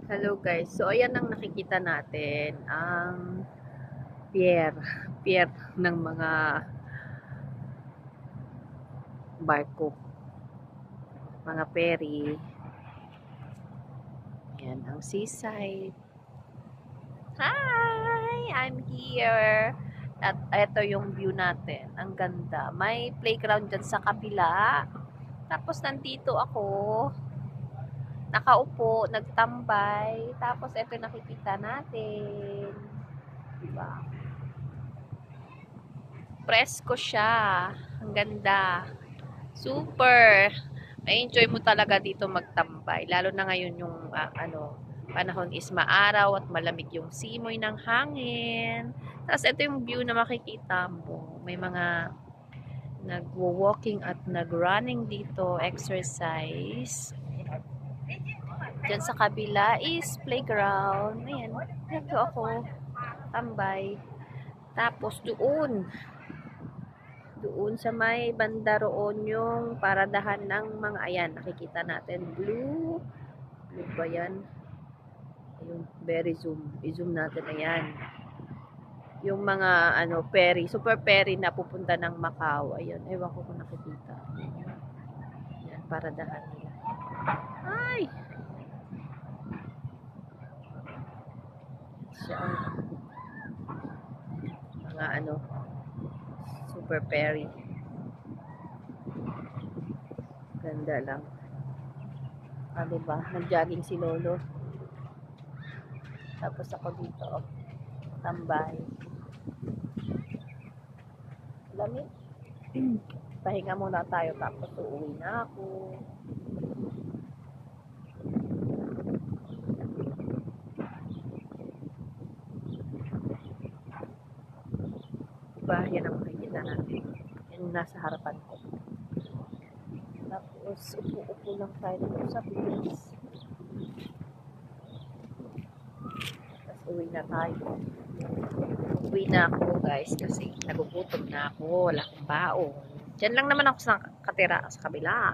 Hello guys. So ayan ang nakikita natin, ang pier. Pier ng mga barko, mga ferry. Ayan ang seaside. Hi! I'm here. At ito yung view natin. Ang ganda. May playground dyan sa kabila. Tapos nandito ako, nakaupo, nagtambay. Tapos ito nakikita natin. Diba? Presko siya. Ang ganda. Super. May-enjoy mo talaga dito magtambay. Lalo na ngayon yung panahon is maaraw at malamig yung simoy ng hangin. Tapos ito yung view na makikita mo. May mga nagwo-walking at nag-running dito, exercise. Diyan sa kabila is playground. Ayan, dito ako tambay. Tapos doon sa may banda roon yung paradahan ng mga, ayan, nakikita natin, blue ba yan? Yung very zoom, i-zoom natin, ayan. Yung mga, ferry, super ferry na pupunta ng Macau, ayan, ewan ko kung nakikita. Ayan, paradahan nila. Ay! Siya ang mga super ferry. Ganda lang. Diba? Nag-jogging si Lolo. Tapos ako dito, tambay. Lamig. Pahinga muna tayo tapos uuwi na ako. Diba? Yan ang makikita natin. Yan nasa harapan ko. Tapos, upo-upo lang tayo dito sa beach. Tapos, uwi na tayo. Uwi na ako, guys, kasi nagugutom na ako. Wala akong baon. Diyan lang naman ako sa katira sa kabila.